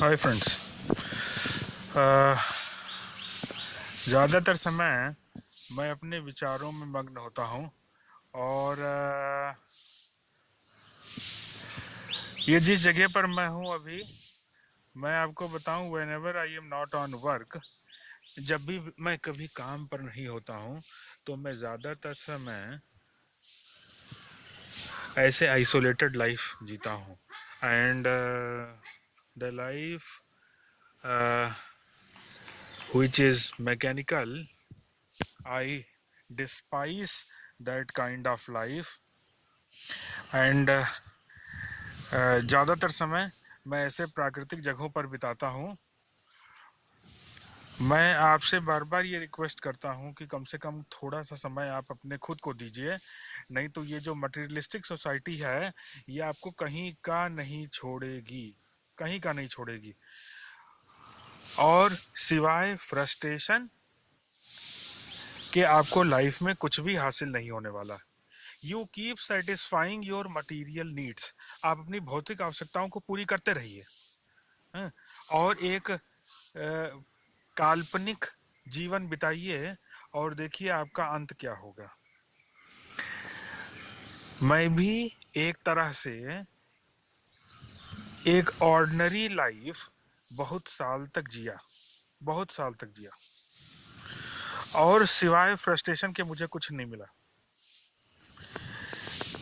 Hi friends. ज़्यादातर समय मैं अपने विचारों में मग्न होता हूँ और ये जिस जगह पर मैं हूँ अभी, मैं आपको बताऊँ, when ever I am not on work, जब भी मैं कभी काम पर नहीं होता हूँ तो मैं ज़्यादातर समय ऐसे आइसोलेटेड लाइफ जीता हूँ। And the life which is mechanical, I despise that kind of life. And ज़्यादातर समय मैं ऐसे प्राकृतिक जगहों पर बिताता हूँ। मैं आपसे बार बार ये रिक्वेस्ट करता हूँ कि कम से कम थोड़ा सा समय आप अपने खुद को दीजिए, नहीं तो ये जो मटेरियलिस्टिक सोसाइटी है ये आपको कहीं का नहीं छोड़ेगी, कहीं का नहीं छोड़ेगी। और सिवाय फ्रस्ट्रेशन के आपको लाइफ में कुछ भी हासिल नहीं होने वाला। You keep satisfying your material needs, आप अपनी भौतिक आवश्यकताओं को पूरी करते रहिए, हैं? और एक काल्पनिक जीवन बिताइए और देखिए आपका अंत क्या होगा। मैं भी एक तरह से एक ऑर्डिनरी लाइफ बहुत साल तक जिया, बहुत साल तक जिया, और सिवाय फ्रस्ट्रेशन के मुझे कुछ नहीं मिला।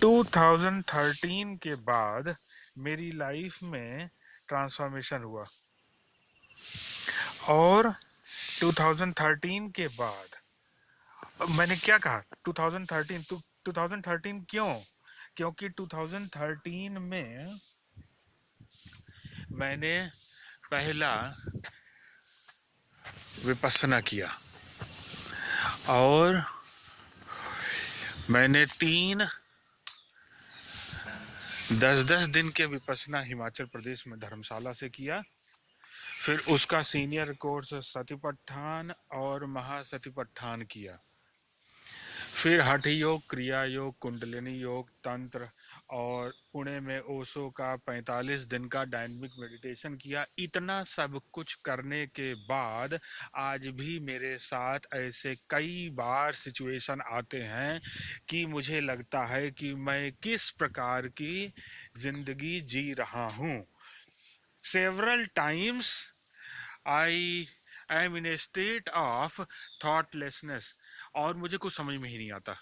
2013 के बाद मेरी लाइफ में ट्रांसफॉर्मेशन हुआ, और 2013 के बाद मैंने क्या कहा 2013 क्यों? क्योंकि 2013 में मैंने पहला विपස්සना किया और मैंने 10-10 दिन के विपස්සना हिमाचल प्रदेश में धर्मशाला से किया। फिर उसका सीनियर कोर्स सतिपट्ठान और महासतिपट्ठान किया। फिर हठ योग, क्रिया योग, कुंडलिनी योग, तंत्र, और पुणे में ओशो का 45 दिन का डायनामिक मेडिटेशन किया। इतना सब कुछ करने के बाद आज भी मेरे साथ ऐसे कई बार सिचुएशन आते हैं कि मुझे लगता है कि मैं किस प्रकार की जिंदगी जी रहा हूँ। Several times I am in a state of thoughtlessness और मुझे कुछ समझ में ही नहीं आता।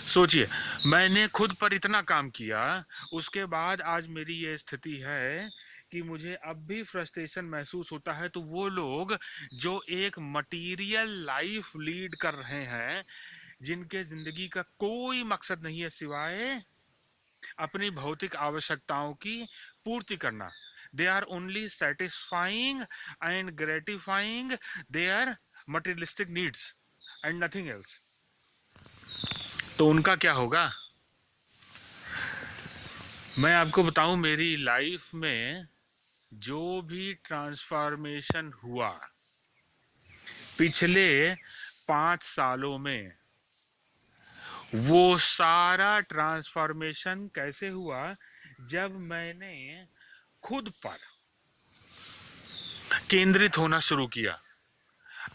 सोचिए, मैंने खुद पर इतना काम किया, उसके बाद आज मेरी ये स्थिति है कि मुझे अब भी फ्रस्ट्रेशन महसूस होता है। तो वो लोग जो एक मटीरियल लाइफ लीड कर रहे हैं, जिनके जिंदगी का कोई मकसद नहीं है सिवाय अपनी भौतिक आवश्यकताओं की पूर्ति करना, they are only satisfying and gratifying their materialistic needs and nothing else, तो उनका क्या होगा? मैं आपको बताऊं, मेरी लाइफ में जो भी ट्रांसफॉर्मेशन हुआ पिछले 5 सालों में, वो सारा ट्रांसफॉर्मेशन कैसे हुआ? जब मैंने खुद पर केंद्रित होना शुरू किया।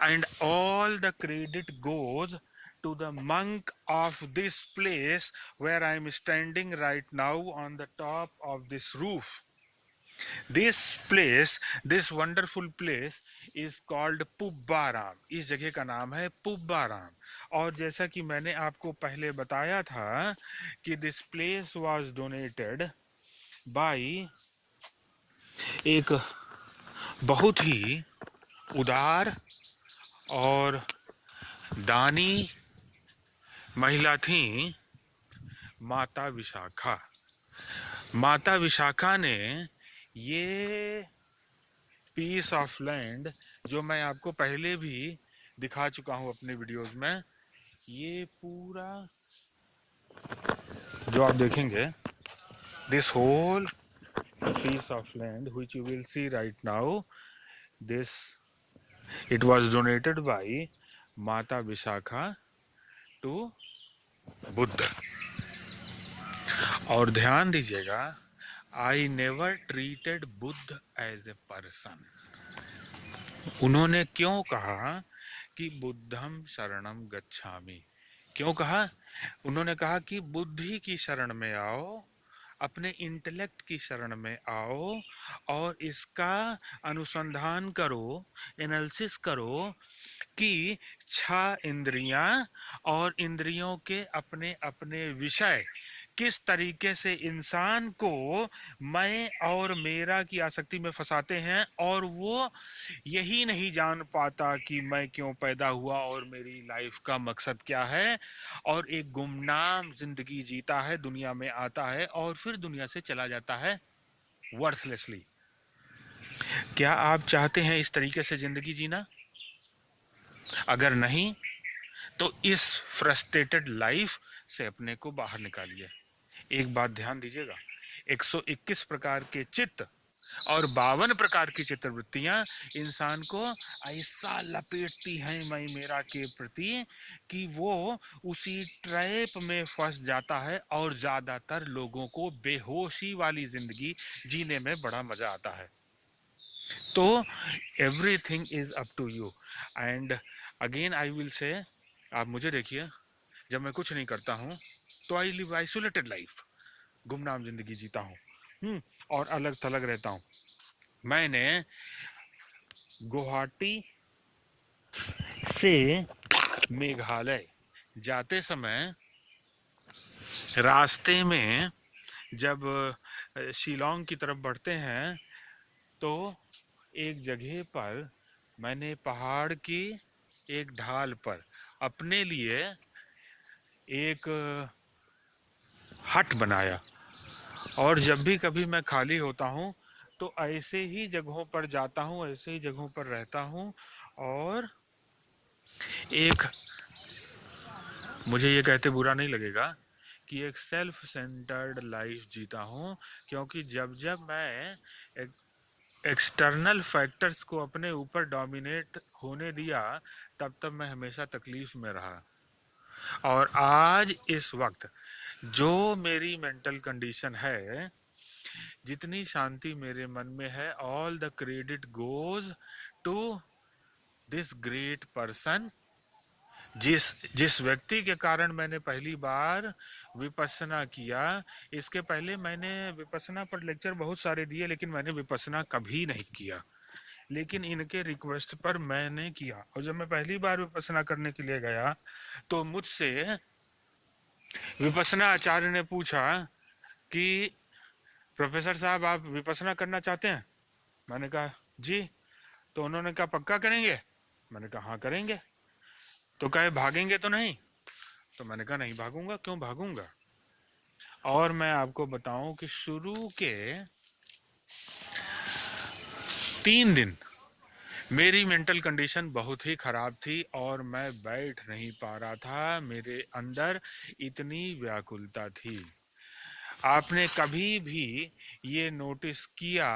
And all the credit goes to the monk of this place where I am standing right now on the top of this roof. This place, this wonderful place is called पुब्बाराम। इस जगह का नाम है पुब्बाराम। और जैसा कि मैंने आपको पहले बताया था कि this place was donated by एक बहुत ही उदार और दानी महिला थी, माता विशाखा। माता विशाखा ने ये पीस ऑफ लैंड, जो मैं आपको पहले भी दिखा चुका हूँ अपने वीडियोस में, ये पूरा जो आप देखेंगे, this whole piece of land which you will see right now, this it was donated by माता विशाखा to बुद्ध। और ध्यान दीजिएगा, I never treated Buddha as a person. उन्होंने क्यों कहा कि बुद्धम शरणम गच्छामि? क्यों कहा? उन्होंने कहा कि बुद्धि की शरण में आओ, अपने इंटेलेक्ट की शरण में आओ और इसका अनुसंधान करो, एनालिसिस करो कि छह इंद्रियां और इंद्रियों के अपने अपने विषय किस तरीके से इंसान को मैं और मेरा की आसक्ति में फंसाते हैं, और वो यही नहीं जान पाता कि मैं क्यों पैदा हुआ और मेरी लाइफ का मकसद क्या है, और एक गुमनाम जिंदगी जीता है, दुनिया में आता है और फिर दुनिया से चला जाता है वर्थलेसली। क्या आप चाहते हैं इस तरीके से जिंदगी जीना? अगर नहीं तो इस फ्रस्ट्रेटेड लाइफ से अपने को बाहर निकालिए। एक बात ध्यान दीजिएगा, 121 प्रकार के चित्त और 52 प्रकार की चित्रवृत्तियां इंसान को ऐसा लपेटती हैं मैं मेरा के प्रति कि वो उसी ट्रैप में फंस जाता है, और ज्यादातर लोगों को बेहोशी वाली जिंदगी जीने में बड़ा मजा आता है। तो everything is up to you. And again I will say, आप मुझे देखिए, जब मैं कुछ नहीं करता हूँ तो आई लिव आइसोलेटेड लाइफ, गुमनाम जिंदगी जीता हूँ और अलग थलग रहता हूँ। मैंने गुवाहाटी से मेघालय जाते समय रास्ते में जब शिलोंग की तरफ बढ़ते हैं तो एक जगह पर मैंने पहाड़ की एक ढाल पर अपने लिए एक हट बनाया, और जब भी कभी मैं खाली होता हूँ तो ऐसे ही जगहों पर जाता हूँ, ऐसे ही जगहों पर रहता हूँ, और एक, मुझे ये कहते बुरा नहीं लगेगा कि एक सेल्फ सेंटर्ड लाइफ जीता हूँ, क्योंकि जब जब मैं एक्सटर्नल फैक्टर्स को अपने ऊपर डोमिनेट होने दिया तब तब मैं हमेशा तकलीफ में रहा। और आज इस वक्त जो मेरी मेंटल कंडीशन है, जितनी शांति मेरे मन में है, all the credit goes to this great person, जिस जिस व्यक्ति के कारण मैंने पहली बार विपස්සना किया। इसके पहले मैंने विपස්සना पर लेक्चर बहुत सारे दिए, लेकिन मैंने विपස්සना कभी नहीं किया, लेकिन इनके रिक्वेस्ट पर मैंने किया। और जब मैं पहली बार विपස්සना करने के लिए गया तो मुझसे विपස්සना आचार्य ने पूछा कि प्रोफेसर साहब आप विपස්සना करना चाहते हैं? मैंने कहा जी। तो उन्होंने कहा पक्का करेंगे? मैंने कहा हाँ करेंगे। तो कहे भागेंगे तो नहीं? तो मैंने कहा नहीं भागूंगा, क्यों भागूंगा। और मैं आपको बताऊं कि शुरू के 3 दिन मेरी मेंटल कंडीशन बहुत ही खराब थी और मैं बैठ नहीं पा रहा था, मेरे अंदर इतनी व्याकुलता थी। आपने कभी भी ये नोटिस किया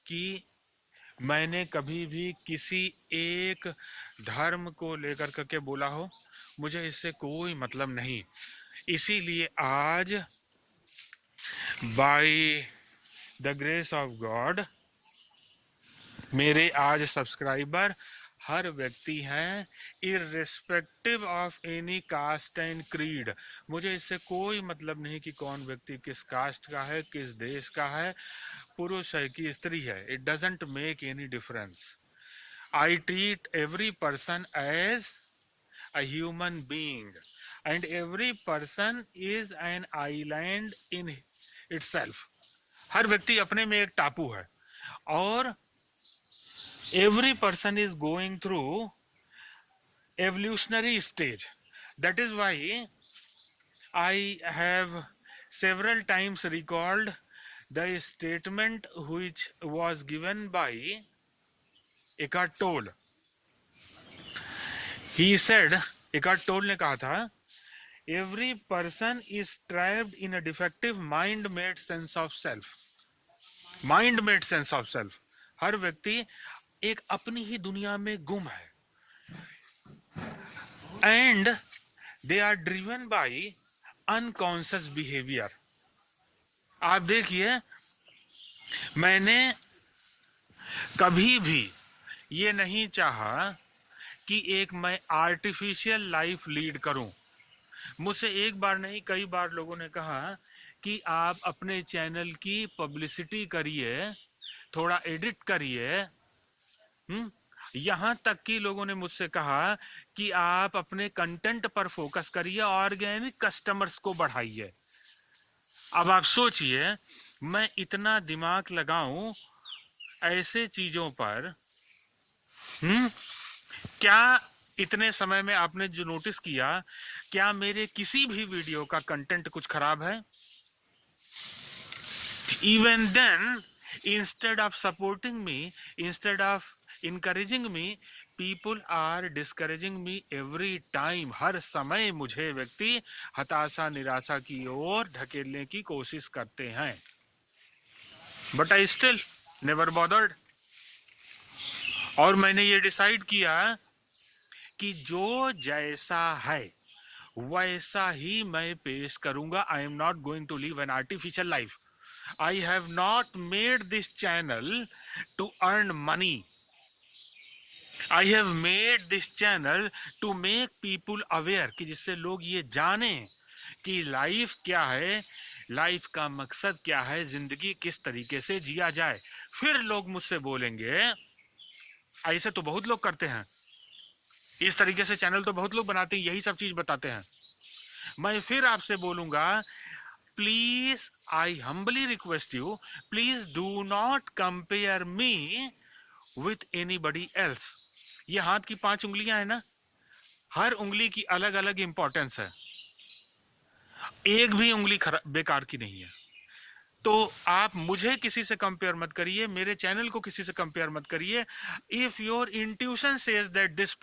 कि मैंने कभी भी किसी एक धर्म को लेकर करके बोला हो मुझे इससे कोई मतलब नहीं? इसीलिए आज by the grace of God मेरे आज सब्सक्राइबर हर व्यक्ति हैं, irrespective of any caste and creed. मुझे इससे कोई मतलब नहीं कि कौन व्यक्ति किस कास्ट का है, किस देश का है, पुरुष है कि स्त्री है, it doesn't make any difference. I treat every person as a human being, and every person is an island in itself। हर व्यक्ति अपने में एक टापू है, और every person is going through evolutionary stage। That is why I have several times recalled the statement which was given by Eckhart Tolle। He said, Eckhart Tolle ने कहा था, every person is trapped in a defective mind made sense of self। Mind made sense of self. हर व्यक्ति एक अपनी ही दुनिया में गुम है, and they are driven by unconscious behaviour. आप देखिए मैंने कभी भी ये नहीं चाहा कि एक मैं आर्टिफिशियल लाइफ लीड करूं। मुझसे एक बार नहीं कई बार लोगों ने कहा कि आप अपने चैनल की पब्लिसिटी करिए, थोड़ा एडिट करिए। यहां तक कि लोगों ने मुझसे कहा कि आप अपने कंटेंट पर फोकस करिए, ऑर्गेनिक कस्टमर्स को बढ़ाइए। अब आप सोचिए, मैं इतना दिमाग लगाऊं ऐसे चीजों पर। क्या इतने समय में आपने जो नोटिस किया, क्या मेरे किसी भी वीडियो का कंटेंट कुछ खराब है? Even then, instead of supporting me, instead of encouraging me, people are discouraging me every time. हर समय मुझे व्यक्ति हताशा निराशा की ओर ढकेलने की कोशिश करते हैं। But I still never bothered. और मैंने ये डिसाइड किया कि जो जैसा है वैसा ही मैं पेश करूंगा। I am not going to live an artificial life. I have not made this channel to earn money. I have made this channel to make people aware, कि जिससे लोग ये जाने कि लाइफ क्या है, लाइफ का मकसद क्या है, जिंदगी किस तरीके से जिया जाए। फिर लोग मुझसे बोलेंगे ऐसे तो बहुत लोग करते हैं, इस तरीके से चैनल तो बहुत लोग बनाते हैं, यही सब चीज बताते हैं। मैं फिर आपसे बोलूंगा, please I humbly request you, please do not compare me with anybody else. ये हाथ की 5 उंगलियां है ना, हर उंगली की अलग अलग इंपॉर्टेंस है, एक भी उंगली बेकार की नहीं है। तो आप मुझे किसी से कंपेयर मत करिए, मेरे चैनल को किसी से कंपेयर मत करिए। If your intuition says that this